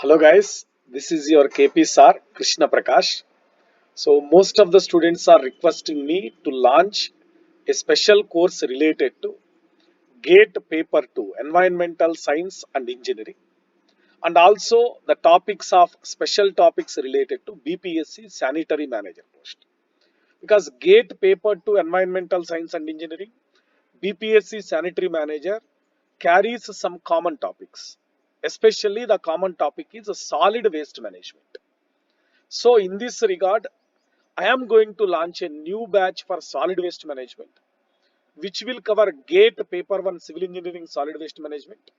Hello guys, this is your KP sir Krishna Prakash. So most of the students are requesting me to launch a special course related to GATE paper 2 environmental science and engineering, and also the topics of special topics related to BPSC sanitary manager post, because GATE paper 2 environmental science and engineering, BPSC sanitary manager carries some common topics. Especially the common topic is solid waste management. So in this regard, I am going to launch a new batch for solid waste management, which will cover GATE paper 1 civil engineering solid waste management,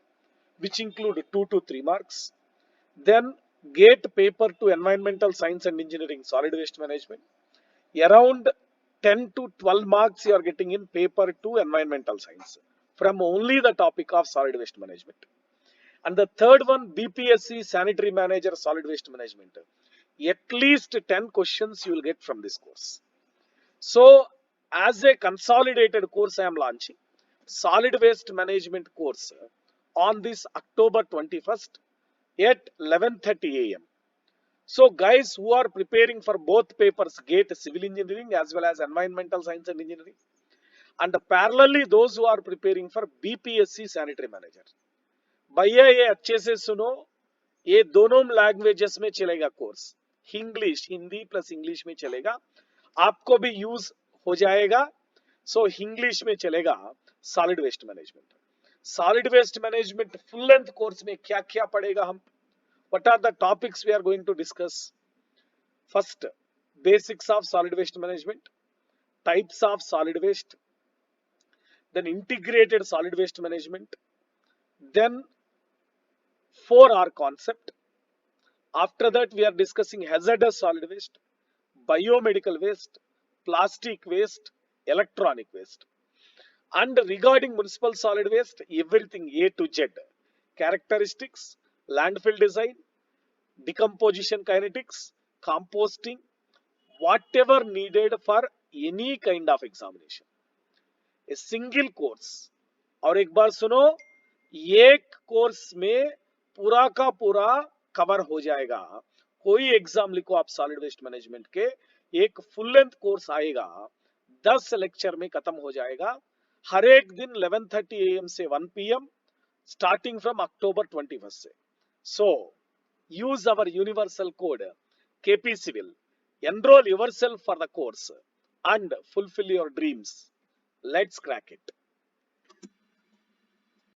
which include 2 to 3 marks. Then GATE paper 2 environmental science and engineering solid waste management. Around 10 to 12 marks you are getting in paper 2 environmental science from only the topic of solid waste management. And the third one, BPSC sanitary manager solid waste management. At least 10 questions you will get from this course. So as a consolidated course, I am launching solid waste management course on this October 21st at 11:30 a.m. So guys who are preparing for both papers, GATE civil engineering as well as environmental science and engineering, and parallelly those who are preparing for BPSC sanitary manager, भैया ये अच्छे से सुनो, ये दोनों languages में चलेगा course, English Hindi plus English में चलेगा, आपको भी यूज हो जाएगा. सो इंग्लिश में चलेगा solid waste management. Solid waste management full length course में क्या क्या पढ़ेगा हम, what are the topics we are going to discuss? First, basics of solid waste management, types of solid waste, then integrated solid waste management, then 4R concept. After that, we are discussing hazardous solid waste, biomedical waste, plastic waste, electronic waste. And regarding municipal solid waste, everything A to Z, characteristics, landfill design, decomposition kinetics, composting, whatever needed for any kind of examination. A single course. और एक बार सुनो, एक course में पूरा का पूरा cover हो जाएगा. कोई एग्जाम लिखो आप सॉलिड वेस्ट मैनेजमेंट के, एक फुल लेंथ कोर्स आएगा, 10 लेक्चर में खत्म हो जाएगा. हर एक दिन 11:30 AM से 1 PM स्टार्टिंग फ्रॉम अक्टूबर 21 से. सो use our universal code KPCIVIL, enroll yourself for the course and fulfill your dreams. Let's crack it.